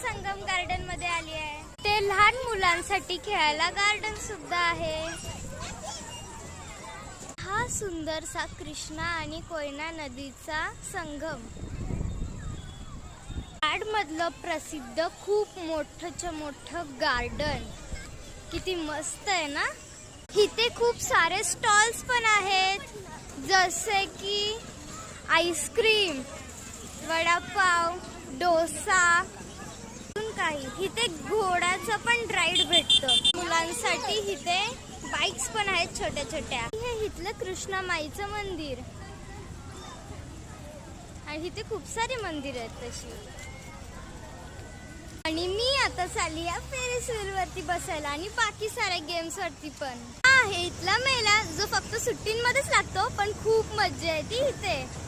संगम garden मध्ये आली आहे. ते लहान मुलांसाठी खेळायला गार्डन सुद्धा आहे. हा सुंदरसा कृष्णा आणि कोयना नदीचा संगम. मधलं प्रसिद्ध खूप मोठं गार्डन. किती मस्त आहे ना. इथे खूप सारे स्टॉल्स पण आहेत, जसे की आईस्क्रीम, वडापाव, डोसा, काही. इथे घोड्याचं पण राईड भेटतं मुलांसाठी. इथे बाईक्स पण आहेत छोट्या छोट्या. हे इथलं कृष्णा माईचं मंदिर. आणि इथे खूप सारी मंदिर आहेत तशी. आणि मी आता चालली आहे फेरिस व्हील वरती बसायला आणि बाकी साऱ्या गेम्स वरती पण. आहे इथला मेला जो फक्त सुट्टींमध्येच लागतो, पण खूप मज्जा येते इथे.